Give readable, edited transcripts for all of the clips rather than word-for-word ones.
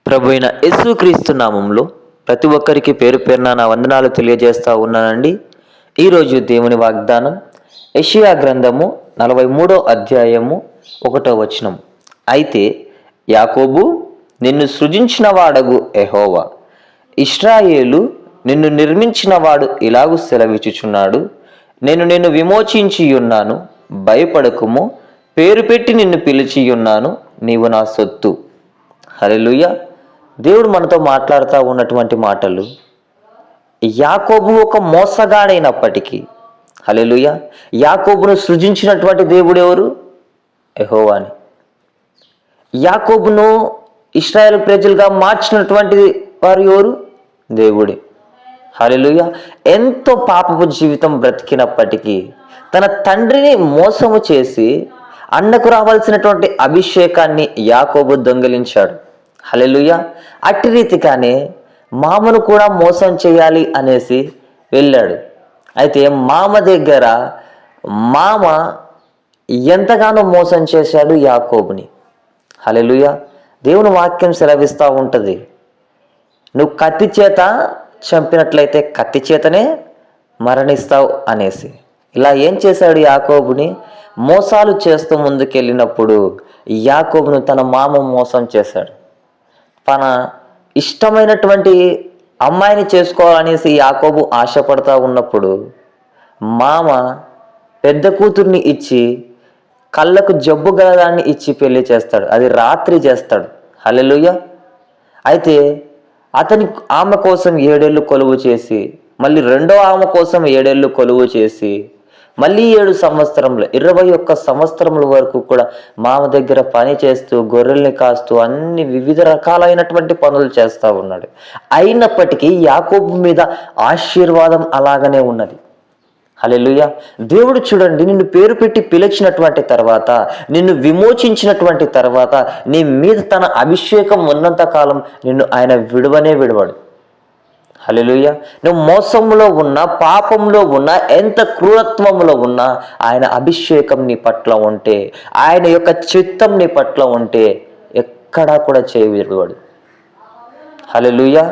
ప్రభు అయిన యేసుక్రీస్తు నామంలో ప్రతి ఒక్కరికి పేరు పేరున నా వందనాలు తెలియజేస్తా ఉన్నానండి. ఈరోజు దేవుని వాగ్దానం యెషయా గ్రంథము 43వ అధ్యాయము 1వ వచనం. అయితే యాకోబు నిన్ను సృజించిన వాడగు యెహోవా, ఇశ్రాయేలు నిన్ను నిర్మించిన వాడు ఇలాగు సెలవిచ్చుచున్నాడు, నేను నిన్ను విమోచించి ఉన్నాను, భయపడకుము, పేరు పెట్టి నిన్ను పిలిచి ఉన్నాను, నీవు నా సొత్తు. హల్లెలూయా. దేవుడు మనతో మాట్లాడుతూ ఉన్నటువంటి మాటలు, యాకోబు ఒక మోసగాడైనప్పటికీ, హల్లెలూయా, యాకోబును సృజించినటువంటి దేవుడు ఎవరు? యెహోవాని. యాకోబును ఇశ్రాయేలు ప్రజలుగా మార్చినటువంటి వారు ఎవరు? దేవుడే. హల్లెలూయా. ఎంతో పాపపు జీవితం బ్రతికినప్పటికీ తన తండ్రిని మోసము చేసి అన్నకు రావాల్సినటువంటి అభిషేకాన్ని యాకోబు దొంగిలించాడు. హల్లెలూయా. అట్టి రీతిగానే మామను కూడా మోసం చేయాలి అనేసి వెళ్ళాడు. అయితే మామ దగ్గర మామ ఎంతగానో మోసం చేశాడు యాకోబుని. హల్లెలూయా. దేవుని వాక్యం సెలవిస్తూ ఉంటుంది, నువ్వు కత్తి చేత చంపినట్లయితే కత్తి చేతనే మరణిస్తావు అనేసి. ఇలా ఏం చేశాడు యాకోబుని? మోసాలు చేస్తూ ముందుకెళ్ళినప్పుడు యాకోబును తన మామ మోసం చేశాడు. తన ఇష్టమైనటువంటి అమ్మాయిని చేసుకోవాలనేసి యాకోబు ఆశపడతా ఉన్నప్పుడు మామ పెద్ద కూతుర్ని ఇచ్చి కళ్ళకు జబ్బు గలదాన్ని ఇచ్చి పెళ్లి చేస్తాడు. అది రాత్రి చేస్తాడు. హల్లెలూయా. అయితే ఆమె కోసం 7 ఏళ్ళు కొలువు చేసి, మళ్ళీ రెండో ఆమె కోసం 7 ఏళ్ళు కొలువు చేసి, మళ్ళీ 7 సంవత్సరములు 21 సంవత్సరముల వరకు కూడా మామ దగ్గర పని చేస్తూ, గొర్రెల్ని కాస్తూ, అన్ని వివిధ రకాలైనటువంటి పనులు చేస్తూ ఉన్నాడు. అయినప్పటికీ యాకోబు మీద ఆశీర్వాదం అలాగనే ఉన్నది. హల్లెలూయా. దేవుడు చూడండి, నిన్ను పేరు పెట్టి పిలిచినటువంటి తర్వాత, నిన్ను విమోచించినటువంటి తర్వాత, నీ మీద తన అభిషేకం ఉన్నంత కాలం నిన్ను ఆయన విడువనే విడవడు. హల్లెలూయా. నువ్వు మోసంలో ఉన్నా, పాపంలో ఉన్నా, ఎంత క్రూరత్వంలో ఉన్నా, ఆయన అభిషేకం నీ పట్ల ఉంటే, ఆయన యొక్క చిత్తం నీ పట్ల ఉంటే ఎక్కడా కూడా చేయవిడవాడు. హల్లెలూయా.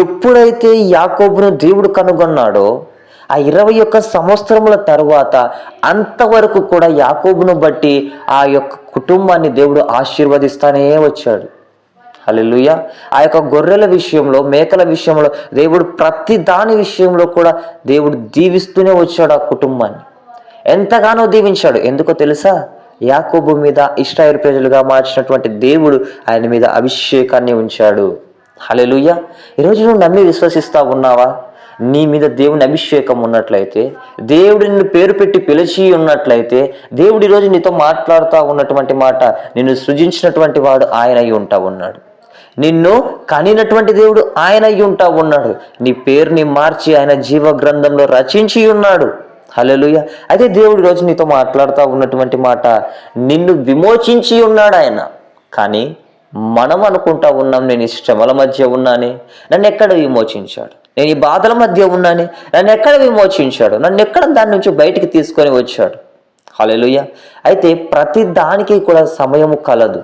ఎప్పుడైతే యాకోబును దేవుడు కనుగొన్నాడో ఆ 21 సంవత్సరముల తరువాత అంతవరకు కూడా యాకోబును బట్టి ఆ యొక్క కుటుంబాన్ని దేవుడు ఆశీర్వదిస్తానే వచ్చాడు. హల్లెలూయా. ఆ యొక్క గొర్రెల విషయంలో, మేకల విషయంలో, దేవుడు ప్రతి దాని విషయంలో కూడా దేవుడు దీవిస్తూనే వచ్చాడు ఆ కుటుంబాన్ని. ఎంతగానో దీవించాడు. ఎందుకో తెలుసా? యాకోబు మీద ఇశ్రాయేలు ప్రజలుగా మార్చినటువంటి దేవుడు ఆయన మీద అభిషేకాన్ని ఉంచాడు. హల్లెలూయా. ఈరోజు నువ్వు నమ్మి విశ్వసిస్తా ఉన్నావా? నీ మీద దేవుని అభిషేకం ఉన్నట్లయితే, దేవుడు నిన్ను పేరు పెట్టి పిలిచి ఉన్నట్లయితే, దేవుడు ఈరోజు నీతో మాట్లాడుతూ ఉన్నటువంటి మాట, నిన్ను సృజించినటువంటి వాడు ఆయన అయి ఉంటా ఉన్నాడు. నిన్ను కనినటువంటి దేవుడు ఆయన అయి ఉంటా ఉన్నాడు. నీ పేరుని మార్చి ఆయన జీవ గ్రంథంలో రచించి ఉన్నాడు. హల్లెలూయా. అయితే దేవుడు ఈరోజు నీతో మాట్లాడుతూ ఉన్నటువంటి మాట, నిన్ను విమోచించి ఉన్నాడు ఆయన. కానీ మనం అనుకుంటా ఉన్నాం, నేను ఈ శ్రమల మధ్య ఉన్నానే, నన్ను ఎక్కడ విమోచించాడు? నేను ఈ బాధల మధ్య ఉన్నానే, నన్ను ఎక్కడ విమోచించాడు? నన్ను ఎక్కడ దాని నుంచి బయటికి తీసుకొని వచ్చాడు? హల్లెలూయా. అయితే ప్రతి దానికి కూడా సమయము కలదు.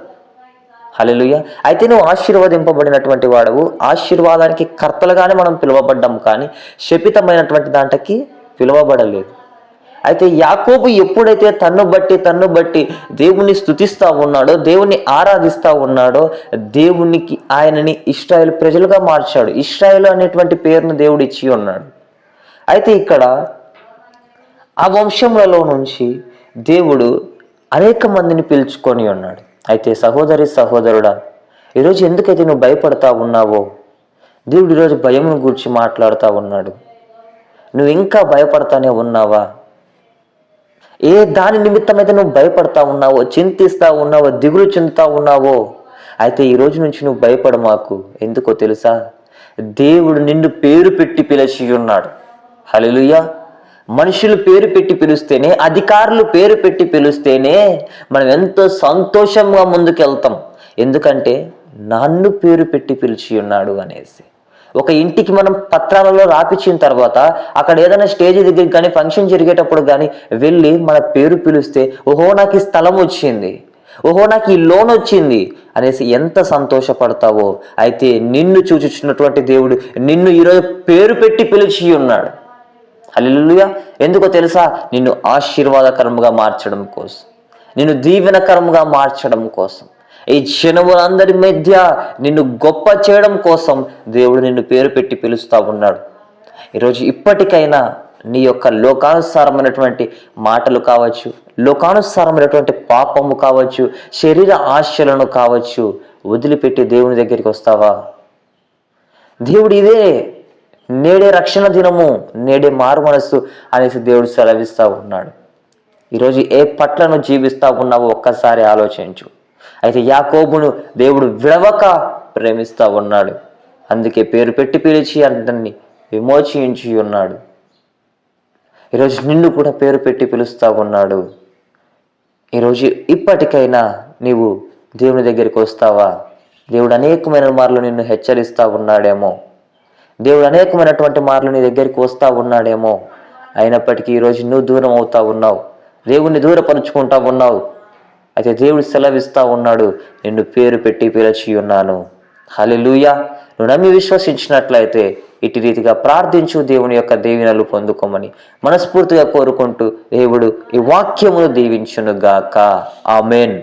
హల్లెలూయా. అయితే నువ్వు ఆశీర్వదింపబడినటువంటి వాడవు. ఆశీర్వాదానికి కర్తలుగానే మనం పిలువబడ్డాము, కానీ శపితమైనటువంటి దాంట్కి పిలువబడలేదు. అయితే యాకోబు ఎప్పుడైతే తన్ను బట్టి దేవుణ్ణి స్తుతిస్తూ ఉన్నాడో, దేవుణ్ణి ఆరాధిస్తూ ఉన్నాడో, దేవునికి ఆయనని ఇశ్రాయేలు ప్రజలుగా మార్చాడు. ఇశ్రాయేలు అనేటువంటి పేరును దేవుడు ఇచ్చి ఉన్నాడు. అయితే ఇక్కడ ఆ వంశములలో నుంచి దేవుడు అనేక మందిని పిలుచుకొని ఉన్నాడు. అయితే సహోదరుడా, ఈరోజు ఎందుకైతే నువ్వు భయపడతా ఉన్నావో, దేవుడు ఈరోజు భయమును గురించి మాట్లాడుతూ ఉన్నాడు. నువ్వు ఇంకా భయపడతానే ఉన్నావా? ఏ దాని నిమిత్తమైతే నువ్వు భయపడతా ఉన్నావో, చింతిస్తా ఉన్నావో, దిగులు చెందుతా ఉన్నావో, అయితే ఈ రోజు నుంచి నువ్వు భయపడమాకు. ఎందుకో తెలుసా? దేవుడు నిన్ను పేరు పెట్టి పిలిచి ఉన్నాడు. హల్లెలూయా. మనుషులు పేరు పెట్టి పిలుస్తేనే, అధికారులు పేరు పెట్టి పిలుస్తేనే మనం ఎంతో సంతోషంగా ముందుకెళ్తాం. ఎందుకంటే నన్ను పేరు పెట్టి పిలిచి ఉన్నాడు అనేసి. ఒక ఇంటికి మనం పత్రాలలో రాపిచ్చిన తర్వాత అక్కడ ఏదైనా స్టేజ్ దగ్గరికి కానీ, ఫంక్షన్ జరిగేటప్పుడు కానీ వెళ్ళి మన పేరు పిలిస్తే, ఓహో నాకు ఈ స్థలం వచ్చింది, ఓహో నాకు ఈ లోన్ వచ్చింది, అనేసి ఎంత సంతోషపడతావో, అయితే నిన్ను చూచుచున్నటువంటి దేవుడు నిన్ను ఈరోజు పేరు పెట్టి పిలిచి ఉన్నాడు. హల్లెలూయా. ఎందుకో తెలుసా? నిన్ను ఆశీర్వాదకరముగా మార్చడం కోసం, నిన్ను దీవెనకరముగా మార్చడం కోసం, ఈ జనములందరి మధ్య నిన్ను గొప్ప చేయడం కోసం దేవుడు నిన్ను పేరు పెట్టి పిలుస్తూ ఉన్నాడు. ఈరోజు ఇప్పటికైనా నీ యొక్క లోకానుసారమైనటువంటి మాటలు కావచ్చు, లోకానుసారమైనటువంటి పాపము కావచ్చు, శరీర ఆశలను కావచ్చు వదిలిపెట్టి దేవుని దగ్గరికి వస్తావా? దేవుడు ఇదే, నేడే రక్షణ దినము, నేడే మారు మనస్సు అనేసి దేవుడు సెలవిస్తూ ఉన్నాడు. ఈరోజు ఏ పట్లను జీవిస్తూ ఉన్నావో ఒక్కసారి ఆలోచించు. అయితే యాకోబును దేవుడు విడవక ప్రేమిస్తూ ఉన్నాడు. అందుకే పేరు పెట్టి పిలిచి అతన్ని విమోచించి ఉన్నాడు. ఈరోజు నిన్ను కూడా పేరు పెట్టి పిలుస్తూ ఉన్నాడు. ఈరోజు ఇప్పటికైనా నీవు దేవుని దగ్గరికి వస్తావా? దేవుడు అనేకమైన మార్లు నిన్ను హెచ్చరిస్తూ ఉన్నాడేమో, దేవుడు అనేకమైనటువంటి మార్లు నీ దగ్గరికి వస్తూ ఉన్నాడేమో. అయినప్పటికీ ఈరోజు నువ్వు దూరం అవుతా ఉన్నావు, దేవుణ్ణి దూరపరుచుకుంటా ఉన్నావు. అయితే దేవుడు సెలవిస్తూ ఉన్నాడు, నిన్ను పేరు పెట్టి పిలిచి ఉన్నాను. హల్లెలూయా. నువ్వు నమ్మి విశ్వసించినట్లయితే ఇటు రీతిగా ప్రార్థించు, దేవుని యొక్క దీవెనలు పొందుకోమని మనస్ఫూర్తిగా కోరుకుంటూ దేవుడు ఈ వాక్యమును దీవించును గాక. ఆమేన్.